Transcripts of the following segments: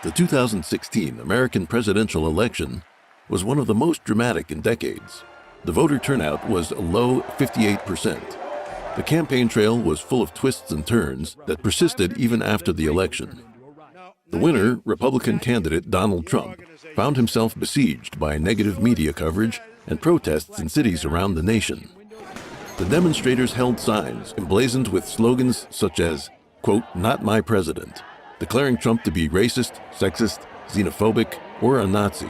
The 2016 American presidential election was one of the most dramatic in decades. The voter turnout was a low 58%. The campaign trail was full of twists and turns that persisted even after the election. The winner, Republican candidate Donald Trump, found himself besieged by negative media coverage and protests in cities around the nation. The demonstrators held signs emblazoned with slogans such as, quote, "Not my president," declaring Trump to be racist, sexist, xenophobic, or a Nazi.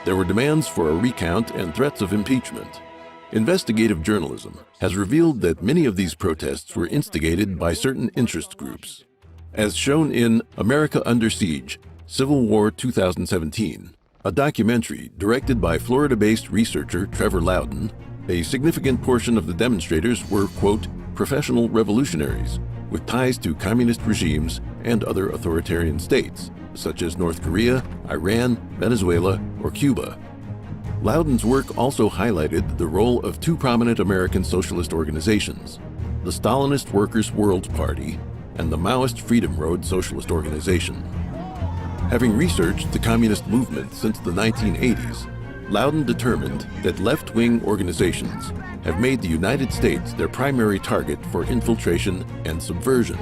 There were demands for a recount and threats of impeachment. Investigative journalism has revealed that many of these protests were instigated by certain interest groups. As shown in America Under Siege, Civil War 2017, a documentary directed by Florida-based researcher Trevor Loudon, a significant portion of the demonstrators were, quote, "professional revolutionaries with ties to communist regimes and other authoritarian states, such as North Korea, Iran, Venezuela, or Cuba." Loudon's work also highlighted the role of two prominent American socialist organizations, the Stalinist Workers World Party and the Maoist Freedom Road Socialist Organization. Having researched the communist movement since the 1980s, Loudon determined that left-wing organizations have made the United States their primary target for infiltration and subversion.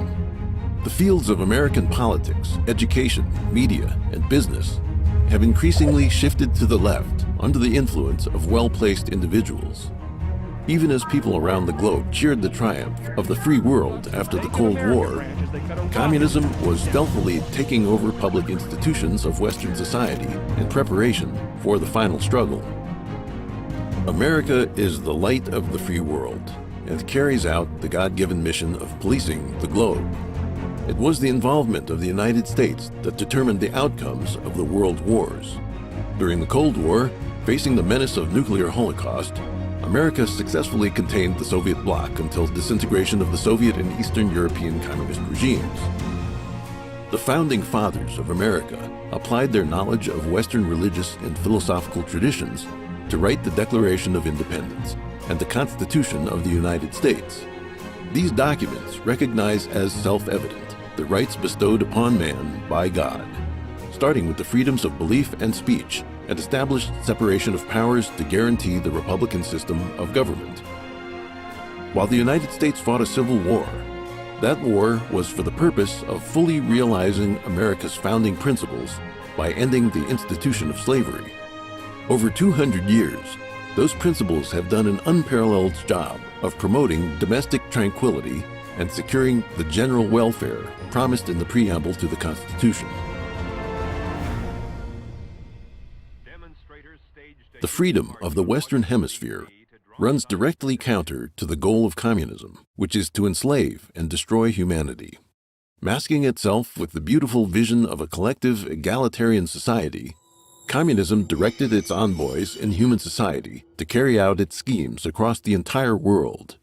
The fields of American politics, education, media, and business have increasingly shifted to the left under the influence of well-placed individuals. Even as people around the globe cheered the triumph of the free world after the Cold War, communism was stealthily taking over public institutions of Western society in preparation for the final struggle. America is the light of the free world and carries out the God-given mission of policing the globe. It was the involvement of the United States that determined the outcomes of the world wars. During the Cold War, facing the menace of nuclear holocaust, America successfully contained the Soviet bloc until disintegration of the Soviet and Eastern European communist regimes. The founding fathers of America applied their knowledge of Western religious and philosophical traditions to write the Declaration of Independence and the Constitution of the United States. These documents recognize as self-evident the rights bestowed upon man by God, starting with the freedoms of belief and speech, and established separation of powers to guarantee the republican system of government. While the United States fought a civil war, that war was for the purpose of fully realizing America's founding principles by ending the institution of slavery. Over 200 years, those principles have done an unparalleled job of promoting domestic tranquility and securing the general welfare promised in the preamble to the Constitution. The freedom of the Western Hemisphere runs directly counter to the goal of communism, which is to enslave and destroy humanity. Masking itself with the beautiful vision of a collective egalitarian society, communism directed its envoys in human society to carry out its schemes across the entire world.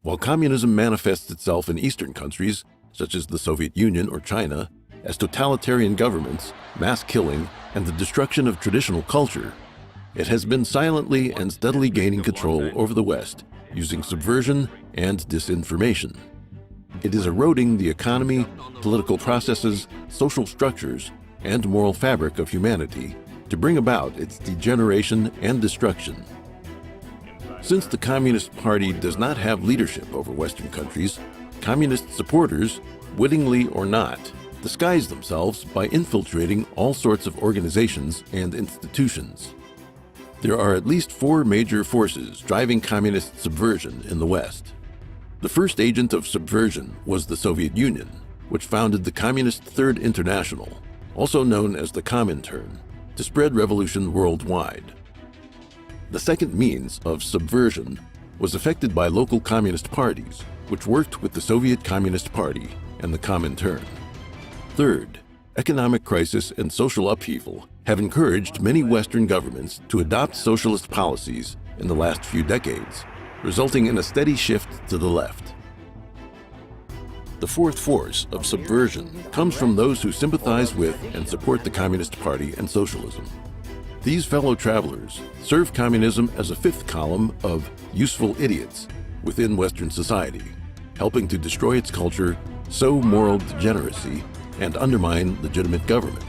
While communism manifests itself in Eastern countries, such as the Soviet Union or China, as totalitarian governments, mass killing, and the destruction of traditional culture, it has been silently and steadily gaining control over the West using subversion and disinformation. It is eroding the economy, political processes, social structures, and moral fabric of humanity to bring about its degeneration and destruction. Since the Communist Party does not have leadership over Western countries, communist supporters, wittingly or not, disguise themselves by infiltrating all sorts of organizations and institutions. There are at least four major forces driving communist subversion in the West. The first agent of subversion was the Soviet Union, which founded the Communist Third International, also known as the Comintern, to spread revolution worldwide. The second means of subversion was effected by local communist parties, which worked with the Soviet Communist Party and the Comintern. Third, economic crisis and social upheaval have encouraged many Western governments to adopt socialist policies in the last few decades, resulting in a steady shift to the left. The fourth force of subversion comes from those who sympathize with and support the Communist Party and socialism. These fellow travelers serve communism as a fifth column of useful idiots within Western society, helping to destroy its culture, sow moral degeneracy, and undermine legitimate government.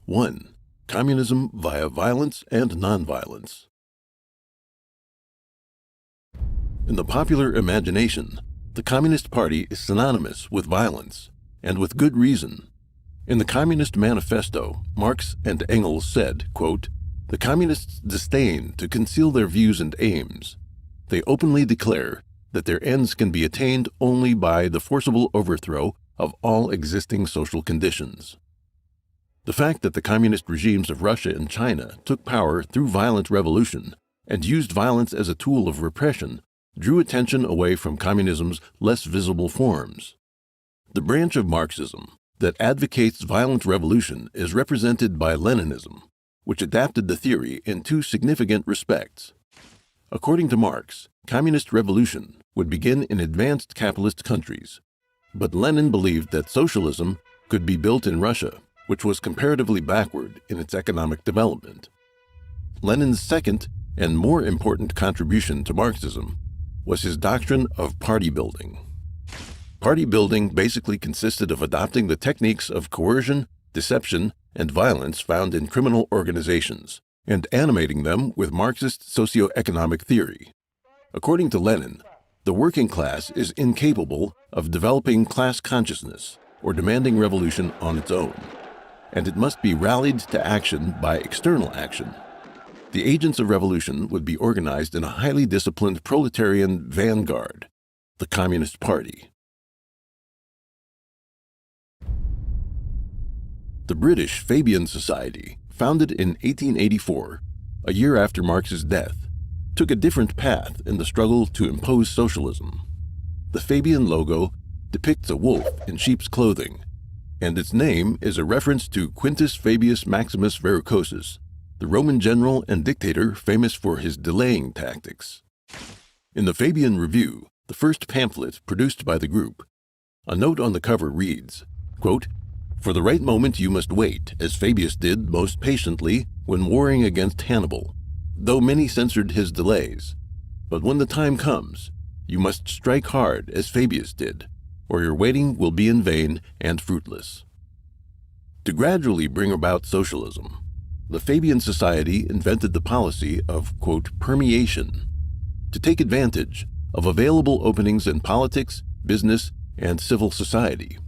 One, communism via violence and nonviolence. In the popular imagination, the Communist Party is synonymous with violence, and with good reason. In the Communist Manifesto, Marx and Engels said, quote, "The communists disdain to conceal their views and aims. They openly declare that their ends can be attained only by the forcible overthrow of all existing social conditions." The fact that the communist regimes of Russia and China took power through violent revolution and used violence as a tool of repression drew attention away from communism's less visible forms. The branch of Marxism that advocates violent revolution is represented by Leninism, which adapted the theory in two significant respects. According to Marx, communist revolution would begin in advanced capitalist countries, but Lenin believed that socialism could be built in Russia, which was comparatively backward in its economic development. Lenin's second and more important contribution to Marxism was his doctrine of party building. Party building basically consisted of adopting the techniques of coercion, deception, and violence found in criminal organizations, and animating them with Marxist socio-economic theory. According to Lenin, the working class is incapable of developing class consciousness or demanding revolution on its own, and it must be rallied to action by external action. The agents of revolution would be organized in a highly disciplined proletarian vanguard, the Communist Party. The British Fabian Society, founded in 1884, a year after Marx's death, took a different path in the struggle to impose socialism. The Fabian logo depicts a wolf in sheep's clothing, and its name is a reference to Quintus Fabius Maximus Verrucosus, the Roman general and dictator famous for his delaying tactics. In the Fabian Review, the first pamphlet produced by the group, a note on the cover reads, quote, "For the right moment you must wait, as Fabius did most patiently when warring against Hannibal, though many censored his delays. But when the time comes, you must strike hard as Fabius did, or your waiting will be in vain and fruitless." To gradually bring about socialism, the Fabian Society invented the policy of, quote, "permeation," to take advantage of available openings in politics, business, and civil society.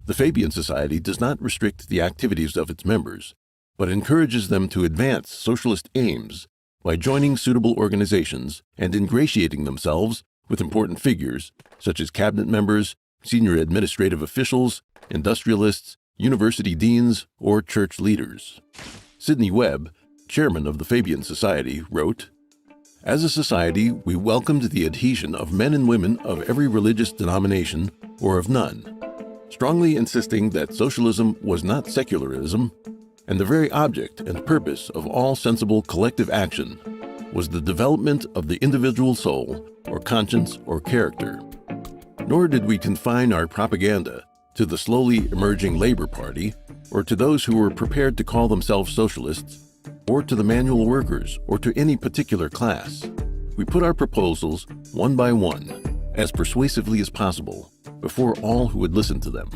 The Fabian Society does not restrict the activities of its members, but encourages them to advance socialist aims by joining suitable organizations and ingratiating themselves with important figures such as cabinet members, senior administrative officials, industrialists, university deans, or church leaders. Sidney Webb, chairman of the Fabian Society, wrote, "As a society, we welcomed the adhesion of men and women of every religious denomination or of none, strongly insisting that socialism was not secularism, and the very object and purpose of all sensible collective action was the development of the individual soul or conscience or character. Nor did we confine our propaganda to the slowly emerging Labor Party, or to those who were prepared to call themselves socialists, or to the manual workers, or to any particular class. We put our proposals, one by one, as persuasively as possible, before all who would listen to them.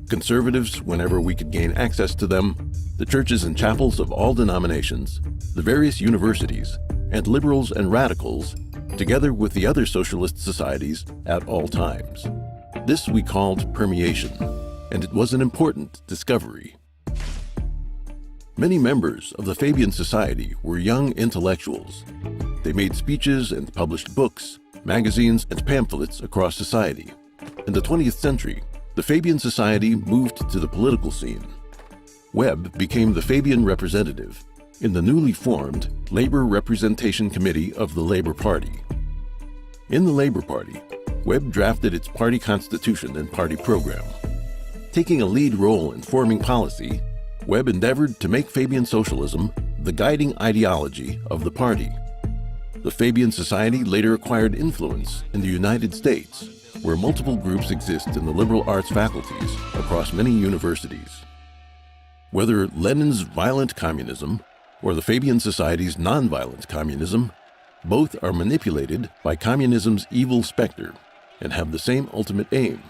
Conservatives, whenever we could gain access to them, the churches and chapels of all denominations, the various universities, and liberals and radicals, together with the other socialist societies at all times. This we called permeation, and it was an important discovery. Many members of the Fabian Society were young intellectuals. They made speeches and published books, magazines, and pamphlets across society. In the 20th century, the Fabian Society moved to the political scene. Webb became the Fabian representative in the newly formed Labor Representation Committee of the Labor Party. In the Labor Party, Webb drafted its party constitution and party program. Taking a lead role in forming policy, Webb endeavored to make Fabian socialism the guiding ideology of the party. The Fabian Society later acquired influence in the United States, where multiple groups exist in the liberal arts faculties across many universities. Whether Lenin's violent communism or the Fabian Society's nonviolent communism, both are manipulated by communism's evil specter and have the same ultimate aim.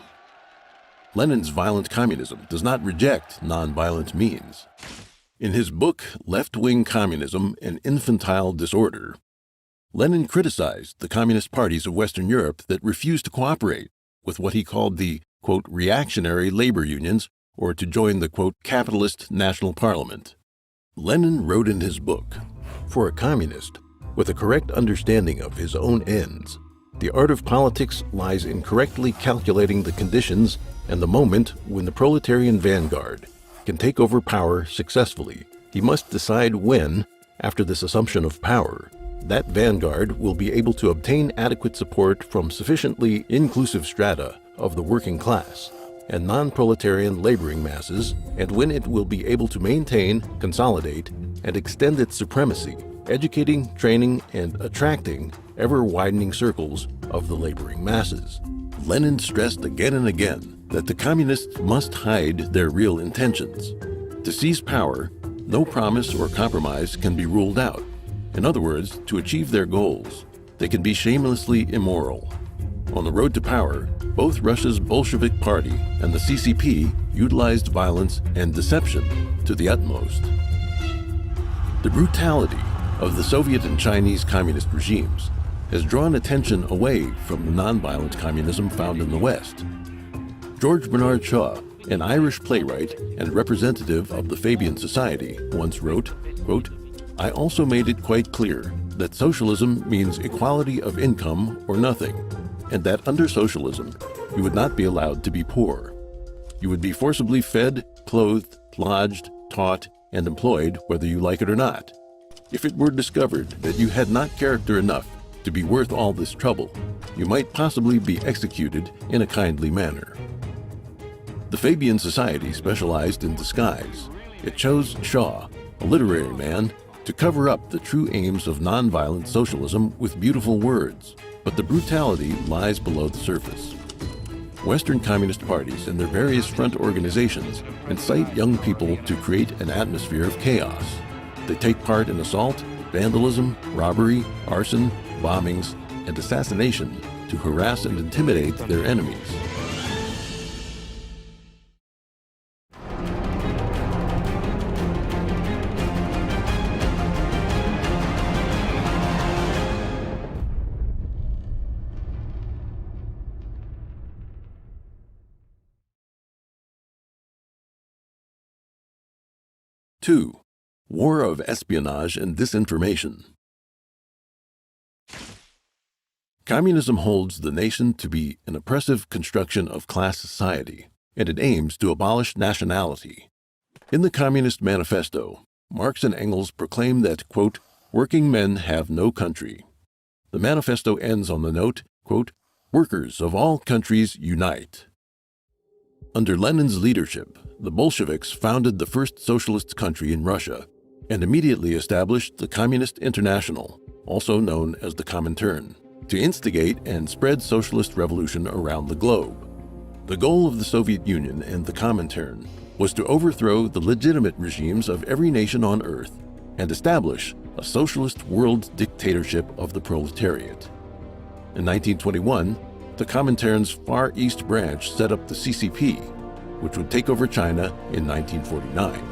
Lenin's violent communism does not reject nonviolent means. In his book, Left-Wing Communism and Infantile Disorder, Lenin criticized the communist parties of Western Europe that refused to cooperate with what he called the, quote, reactionary labor unions or to join the, quote, capitalist national parliament. Lenin wrote in his book, "For a communist, with a correct understanding of his own ends, the art of politics lies in correctly calculating the conditions and the moment when the proletarian vanguard can take over power successfully. He must decide when, after this assumption of power, that vanguard will be able to obtain adequate support from sufficiently inclusive strata of the working class and non-proletarian laboring masses, and when it will be able to maintain, consolidate, and extend its supremacy, educating, training, and attracting ever-widening circles of the laboring masses." Lenin stressed again and again that the communists must hide their real intentions. To seize power, no promise or compromise can be ruled out. In other words, to achieve their goals, they can be shamelessly immoral. On the road to power, both Russia's Bolshevik Party and the CCP utilized violence and deception to the utmost. The brutality of the Soviet and Chinese communist regimes has drawn attention away from the nonviolent communism found in the West. George Bernard Shaw, an Irish playwright and representative of the Fabian Society, once wrote, quote, "I also made it quite clear that socialism means equality of income or nothing, and that under socialism, you would not be allowed to be poor. You would be forcibly fed, clothed, lodged, taught, and employed whether you like it or not. If it were discovered that you had not character enough to be worth all this trouble, you might possibly be executed in a kindly manner." The Fabian Society specialized in disguise. It chose Shaw, a literary man, to cover up the true aims of nonviolent socialism with beautiful words, but the brutality lies below the surface. Western communist parties and their various front organizations incite young people to create an atmosphere of chaos. They take part in assault, vandalism, robbery, arson, bombings, and assassination to harass and intimidate their enemies. Two, War of Espionage and Disinformation. Communism holds the nation to be an oppressive construction of class society, and it aims to abolish nationality. In the Communist Manifesto, Marx and Engels proclaim that, quote, "working men have no country." The manifesto ends on the note, quote, "Workers of all countries unite." Under Lenin's leadership, the Bolsheviks founded the first socialist country in Russia and immediately established the Communist International, also known as the Comintern, to instigate and spread socialist revolution around the globe. The goal of the Soviet Union and the Comintern was to overthrow the legitimate regimes of every nation on earth and establish a socialist world dictatorship of the proletariat. In 1921, the Comintern's Far East branch set up the CCP, which would take over China in 1949.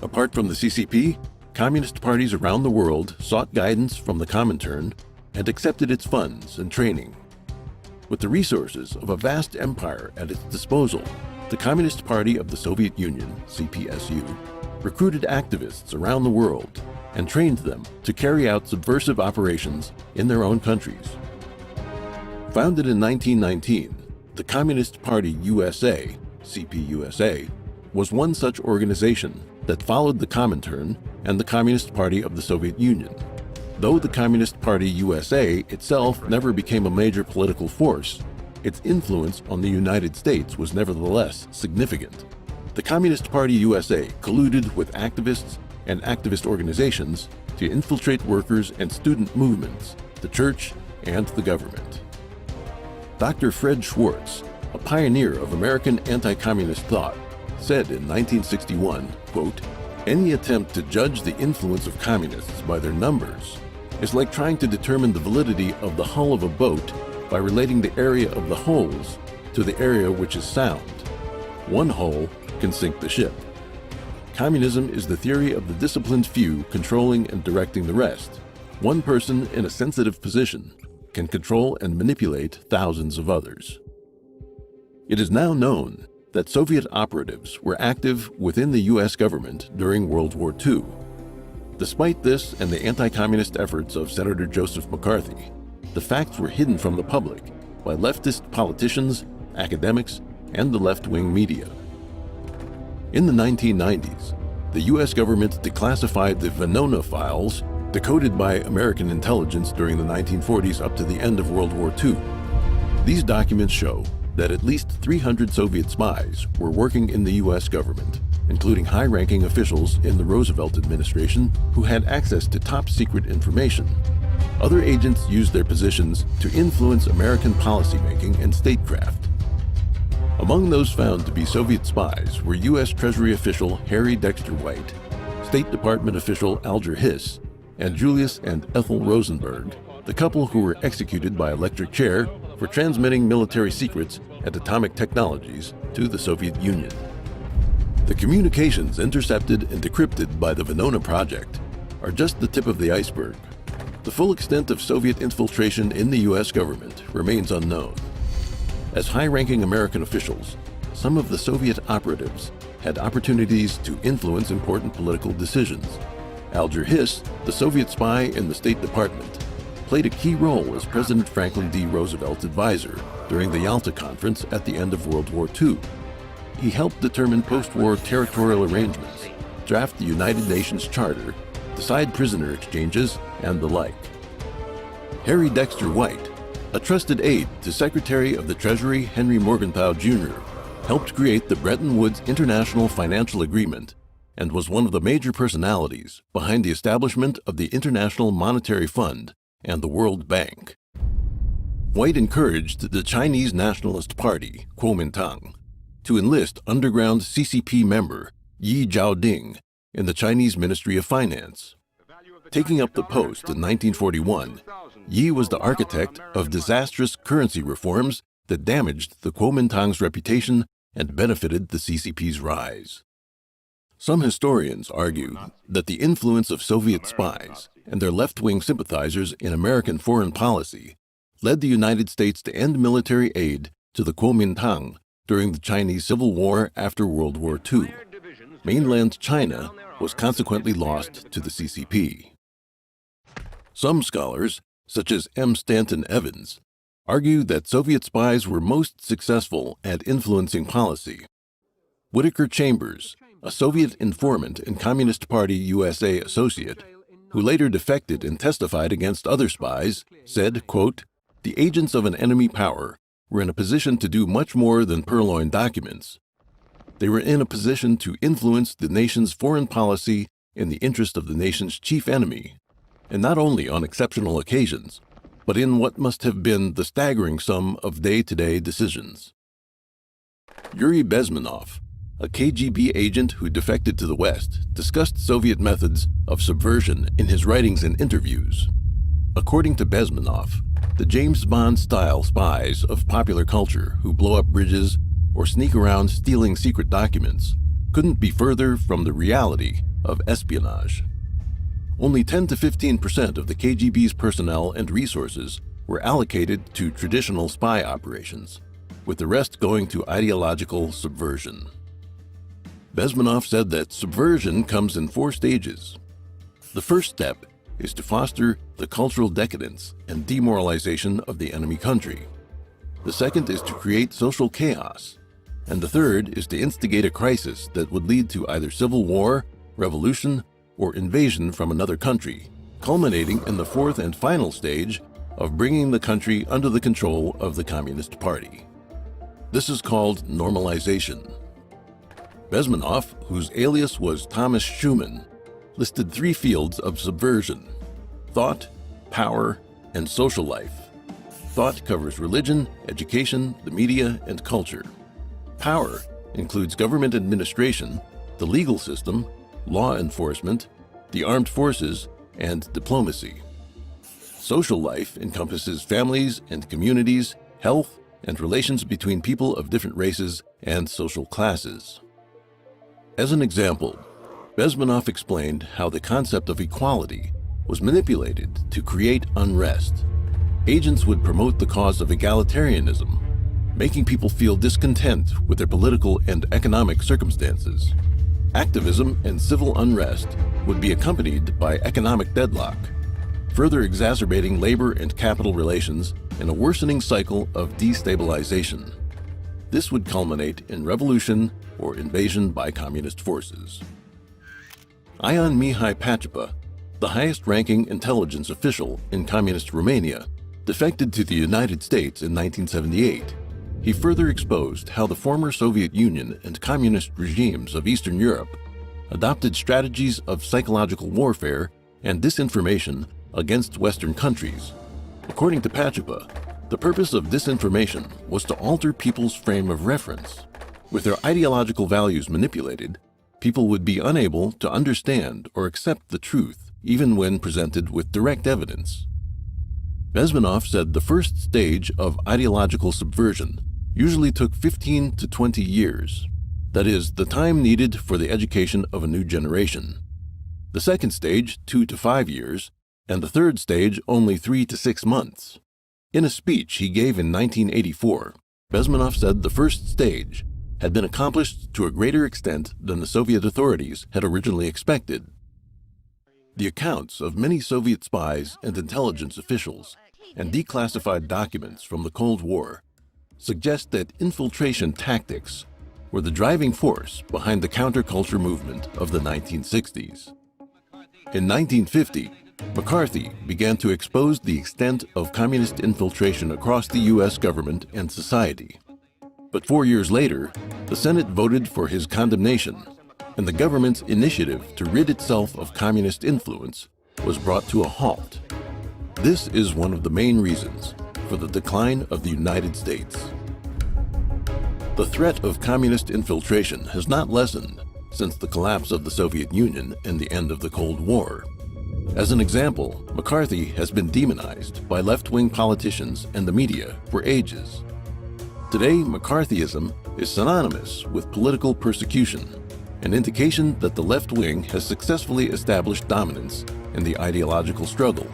Apart from the CCP, communist parties around the world sought guidance from the Comintern and accepted its funds and training. With the resources of a vast empire at its disposal, the Communist Party of the Soviet Union, CPSU, recruited activists around the world and trained them to carry out subversive operations in their own countries. Founded in 1919, the Communist Party USA, CPUSA, was one such organization that followed the Comintern and the Communist Party of the Soviet Union. Though the Communist Party USA itself never became a major political force, its influence on the United States was nevertheless significant. The Communist Party USA colluded with activists and activist organizations to infiltrate workers and student movements, the church, and the government. Dr. Fred Schwartz, a pioneer of American anti-communist thought, said in 1961, quote, "Any attempt to judge the influence of communists by their numbers is like trying to determine the validity of the hull of a boat by relating the area of the holes to the area which is sound. One hole can sink the ship. Communism is the theory of the disciplined few controlling and directing the rest. One person in a sensitive position can control and manipulate thousands of others." It is now known that Soviet operatives were active within the U.S. government during World War II. Despite this and the anti-communist efforts of Senator Joseph McCarthy, the facts were hidden from the public by leftist politicians, academics, and the left-wing media. In the 1990s, the U.S. government declassified the Venona files decoded by American intelligence during the 1940s up to the end of World War II. These documents show that at least 300 Soviet spies were working in the U.S. government, including high-ranking officials in the Roosevelt administration who had access to top-secret information. Other agents used their positions to influence American policymaking and statecraft. Among those found to be Soviet spies were U.S. Treasury official Harry Dexter White, State Department official Alger Hiss, and Julius and Ethel Rosenberg, the couple who were executed by electric chair for transmitting military secrets and atomic technologies to the Soviet Union. The communications intercepted and decrypted by the Venona project are just the tip of the iceberg. The full extent of Soviet infiltration in the U.S. government remains unknown. As high-ranking American officials, some of the Soviet operatives had opportunities to influence important political decisions. Alger Hiss, the Soviet spy in the State Department, played a key role as President Franklin D. Roosevelt's advisor during the Yalta Conference at the end of World War II. He helped determine post-war territorial arrangements, draft the United Nations Charter, decide prisoner exchanges, and the like. Harry Dexter White, a trusted aide to Secretary of the Treasury Henry Morgenthau Jr., helped create the Bretton Woods International Financial Agreement and was one of the major personalities behind the establishment of the International Monetary Fund and the World Bank. White encouraged the Chinese Nationalist Party, Kuomintang, to enlist underground CCP member Yi Zhaoding in the Chinese Ministry of Finance. Taking up the post in 1941, Yi was the architect of disastrous currency reforms that damaged the Kuomintang's reputation and benefited the CCP's rise. Some historians argue that the influence of Soviet spies and their left-wing sympathizers in American foreign policy led the United States to end military aid to the Kuomintang during the Chinese Civil War after World War II. Mainland China was consequently lost to the CCP. Some scholars, such as M. Stanton Evans, argue that Soviet spies were most successful at influencing policy. Whittaker Chambers, a Soviet informant and Communist Party USA associate, who later defected and testified against other spies, said, quote, "The agents of an enemy power were in a position to do much more than purloin documents. They were in a position to influence the nation's foreign policy in the interest of the nation's chief enemy, and not only on exceptional occasions, but in what must have been the staggering sum of day-to-day decisions." Yuri Bezmenov, a KGB agent who defected to the West, discussed Soviet methods of subversion in his writings and interviews. According to Bezmenov, the James Bond-style spies of popular culture who blow up bridges or sneak around stealing secret documents couldn't be further from the reality of espionage. Only 10 to 15% of the KGB's personnel and resources were allocated to traditional spy operations, with the rest going to ideological subversion. Bezmenov said that subversion comes in 4 stages. The first step is to foster the cultural decadence and demoralization of the enemy country. The second is to create social chaos. And the third is to instigate a crisis that would lead to either civil war, revolution, or invasion from another country, culminating in the fourth and final stage of bringing the country under the control of the Communist Party. This is called normalization. Bezmenov, whose alias was Thomas Schumann, listed 3 fields of subversion: thought, power, and social life. Thought covers religion, education, the media, and culture. Power includes government administration, the legal system, law enforcement, the armed forces, and diplomacy. Social life encompasses families and communities, health, and relations between people of different races and social classes. As an example, Bezmenov explained how the concept of equality was manipulated to create unrest. Agents would promote the cause of egalitarianism, making people feel discontent with their political and economic circumstances. Activism and civil unrest would be accompanied by economic deadlock, further exacerbating labor and capital relations in a worsening cycle of destabilization. This would culminate in revolution or invasion by communist forces. Ion Mihai Pacepa, the highest-ranking intelligence official in communist Romania, defected to the United States in 1978. He further exposed how the former Soviet Union and communist regimes of Eastern Europe adopted strategies of psychological warfare and disinformation against Western countries. According to Pacepa, the purpose of disinformation was to alter people's frame of reference. With their ideological values manipulated, people would be unable to understand or accept the truth, even when presented with direct evidence. Bezmenov said the first stage of ideological subversion usually took 15 to 20 years. That is, the time needed for the education of a new generation. The second stage, 2 to 5 years, and the third stage, only 3 to 6 months. In a speech he gave in 1984, Bezmenov said the first stage had been accomplished to a greater extent than the Soviet authorities had originally expected. The accounts of many Soviet spies and intelligence officials and declassified documents from the Cold War suggest that infiltration tactics were the driving force behind the counterculture movement of the 1960s. In 1950, McCarthy began to expose the extent of communist infiltration across the U.S. government and society. But 4 years later, the Senate voted for his condemnation, and the government's initiative to rid itself of communist influence was brought to a halt. This is one of the main reasons for the decline of the United States. The threat of communist infiltration has not lessened since the collapse of the Soviet Union and the end of the Cold War. As an example, McCarthy has been demonized by left-wing politicians and the media for ages. Today, McCarthyism is synonymous with political persecution, an indication that the left wing has successfully established dominance in the ideological struggle.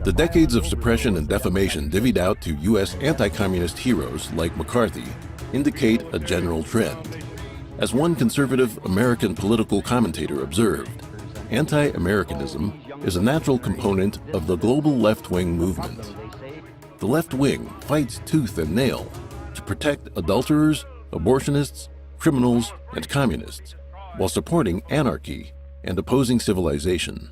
The decades of suppression and defamation divvied out to U.S. anti-communist heroes like McCarthy indicate a general trend. As one conservative American political commentator observed, anti-Americanism is a natural component of the global left-wing movement. The left wing fights tooth and nail to protect adulterers, abortionists, criminals, and communists, while supporting anarchy and opposing civilization.